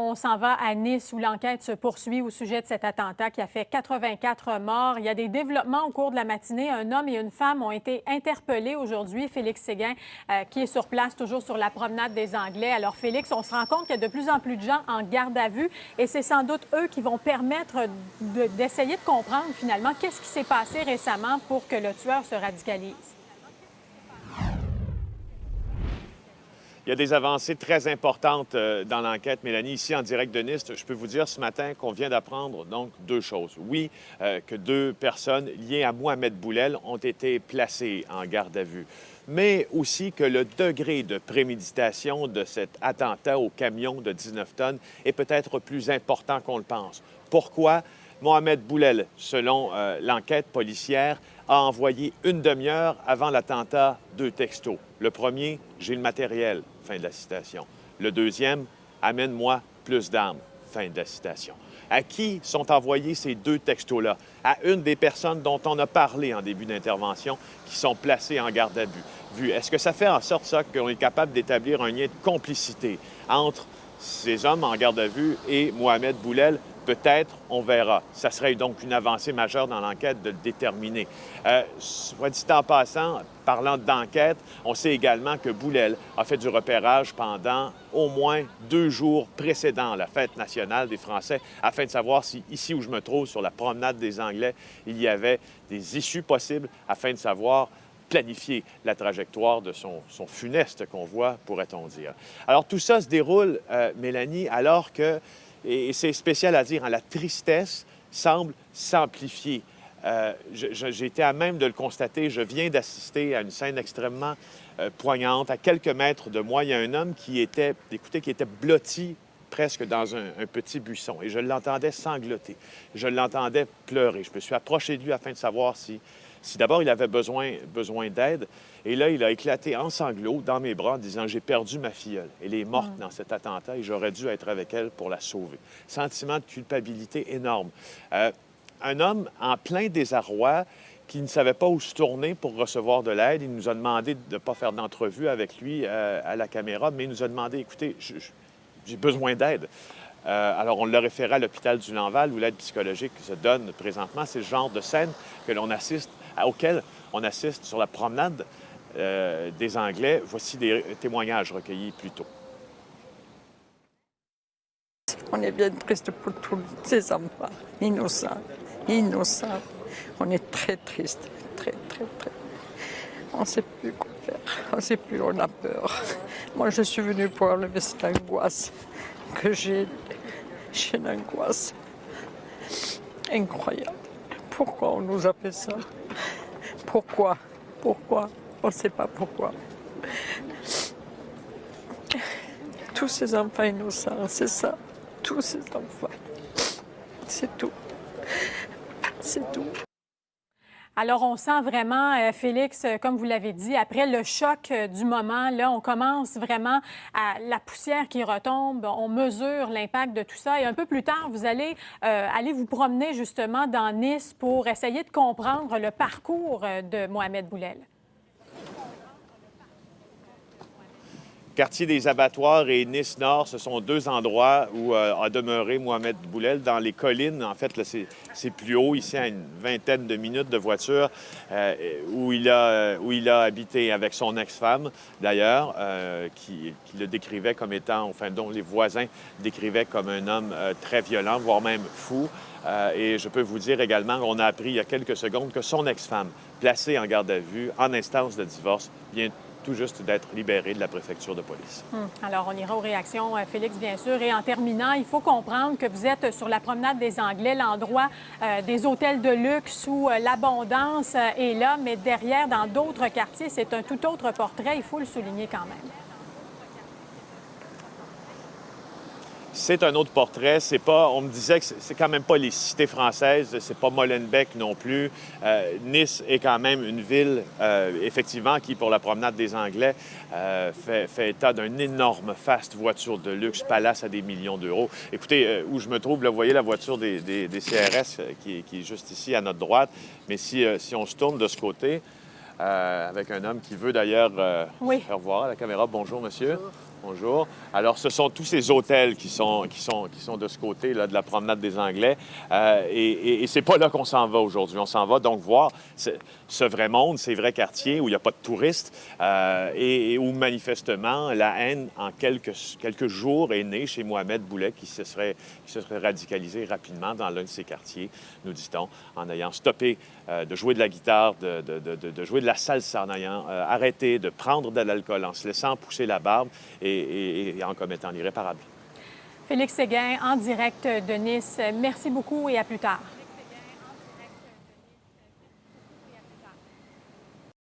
On s'en va à Nice où l'enquête se poursuit au sujet de cet attentat qui a fait 84 morts. Il y a des développements au cours de la matinée. Un homme et une femme ont été interpellés aujourd'hui. Félix Séguin, qui est sur place, toujours sur la promenade des Anglais. Alors, Félix, on se rend compte qu'il y a de plus en plus de gens en garde à vue et c'est sans doute eux qui vont permettre d'essayer de comprendre finalement qu'est-ce qui s'est passé récemment pour que le tueur se radicalise. Il y a des avancées très importantes dans l'enquête, Mélanie. Ici, en direct de Nice, je peux vous dire ce matin qu'on vient d'apprendre donc deux choses. Oui, que deux personnes liées à Mohamed Boulel ont été placées en garde à vue, mais aussi que le degré de préméditation de cet attentat au camion de 19 tonnes est peut-être plus important qu'on le pense. Pourquoi? Mohamed Boulel, selon l'enquête policière, a envoyé une demi-heure avant l'attentat 2 textos. Le premier, « J'ai le matériel », fin de la citation. Le deuxième, « Amène-moi plus d'armes », fin de la citation. À qui sont envoyés ces 2 textos-là? À une des personnes dont on a parlé en début d'intervention, qui sont placées en garde à vue. Est-ce que ça fait en sorte, ça, qu'on est capable d'établir un lien de complicité entre ces hommes en garde à vue et Mohamed Boulel? Peut-être, on verra. Ça serait donc une avancée majeure dans l'enquête de le déterminer. Soit dit en passant, parlant d'enquête, on sait également que Boulel a fait du repérage pendant au moins 2 jours précédant la fête nationale des Français, afin de savoir si, ici où je me trouve, sur la promenade des Anglais, il y avait des issues possibles, afin de savoir planifier la trajectoire de son funeste convoi, pourrait-on dire. Alors, tout ça se déroule, Mélanie, alors que et c'est spécial à dire, hein, la tristesse semble s'amplifier. J'ai été à même de le constater. Je viens d'assister à une scène extrêmement poignante. À quelques mètres de moi, il y a un homme qui était blotti presque dans un petit buisson. Et je l'entendais sangloter. Je l'entendais pleurer. Je me suis approché de lui afin de savoir si d'abord il avait besoin d'aide. Et là, il a éclaté en sanglots dans mes bras en disant « J'ai perdu ma filleule. Elle est morte dans cet attentat et j'aurais dû être avec elle pour la sauver. » Sentiment de culpabilité énorme. Un homme en plein désarroi qui ne savait pas où se tourner pour recevoir de l'aide. Il nous a demandé de ne pas faire d'entrevue avec lui à la caméra, mais il nous a demandé « Écoutez, j'ai besoin d'aide. » Alors, on l'a référé à l'hôpital du Lanval où l'aide psychologique se donne présentement. C'est le genre de scène auquel on assiste sur la promenade des Anglais. Voici des témoignages recueillis plus tôt. On est bien triste pour tous ces enfants, innocents. On est très triste, très. On ne sait plus quoi faire, on ne sait plus, on a peur. Moi, je suis venue pour enlever cette angoisse que j'ai. J'ai une angoisse incroyable. Pourquoi on nous a fait ça? Pourquoi? On ne sait pas pourquoi. Tous ces enfants innocents, c'est ça. Tous ces enfants. C'est tout. C'est tout. Alors, on sent vraiment, Félix, comme vous l'avez dit, après le choc du moment, là, on commence vraiment à la poussière qui retombe, on mesure l'impact de tout ça. Et un peu plus tard, vous allez aller vous promener justement dans Nice pour essayer de comprendre le parcours de Mohamed Boulel. Quartier des Abattoirs et Nice-Nord, ce sont 2 endroits où a demeuré Mohamed Boulel. Dans les collines, en fait, là, c'est plus haut, ici, à une vingtaine de minutes de voiture, où il a habité avec son ex-femme, d'ailleurs, qui le décrivait comme étant, enfin, dont les voisins décrivaient comme un homme très violent, voire même fou. Et je peux vous dire également qu'on a appris il y a quelques secondes que son ex-femme, placée en garde à vue, en instance de divorce, vient tout juste d'être libéré de la préfecture de police. Alors, on ira aux réactions, Félix, bien sûr. Et en terminant, il faut comprendre que vous êtes sur la promenade des Anglais, l'endroit des hôtels de luxe où l'abondance est là, mais derrière, dans d'autres quartiers, c'est un tout autre portrait. Il faut le souligner quand même. C'est un autre portrait. C'est pas, on me disait que c'est quand même pas les cités françaises, c'est pas Molenbeek non plus. Nice est quand même une ville, effectivement, qui, pour la promenade des Anglais, fait état d'un énorme faste voiture de luxe, palace à des millions d'euros. Écoutez, où je me trouve, là, vous voyez la voiture des CRS qui est juste ici à notre droite. Mais si on se tourne de ce côté, avec un homme qui veut d'ailleurs oui. faire voir à la caméra. Bonjour, monsieur. Bonjour. Alors, ce sont tous ces hôtels qui sont de ce côté-là, de la promenade des Anglais. Et c'est pas là qu'on s'en va aujourd'hui. On s'en va donc voir ce vrai monde, ces vrais quartiers où il n'y a pas de touristes et où, manifestement, la haine, en quelques jours, est née chez Mohamed Boulet, qui se serait radicalisé rapidement dans l'un de ces quartiers, nous dit-on, en ayant stoppé de jouer de la guitare, de jouer de la salsa, en ayant arrêté de prendre de l'alcool, en se laissant pousser la barbe et en commettant l'irréparable. Félix Séguin, en direct de Nice. Merci beaucoup et à plus tard.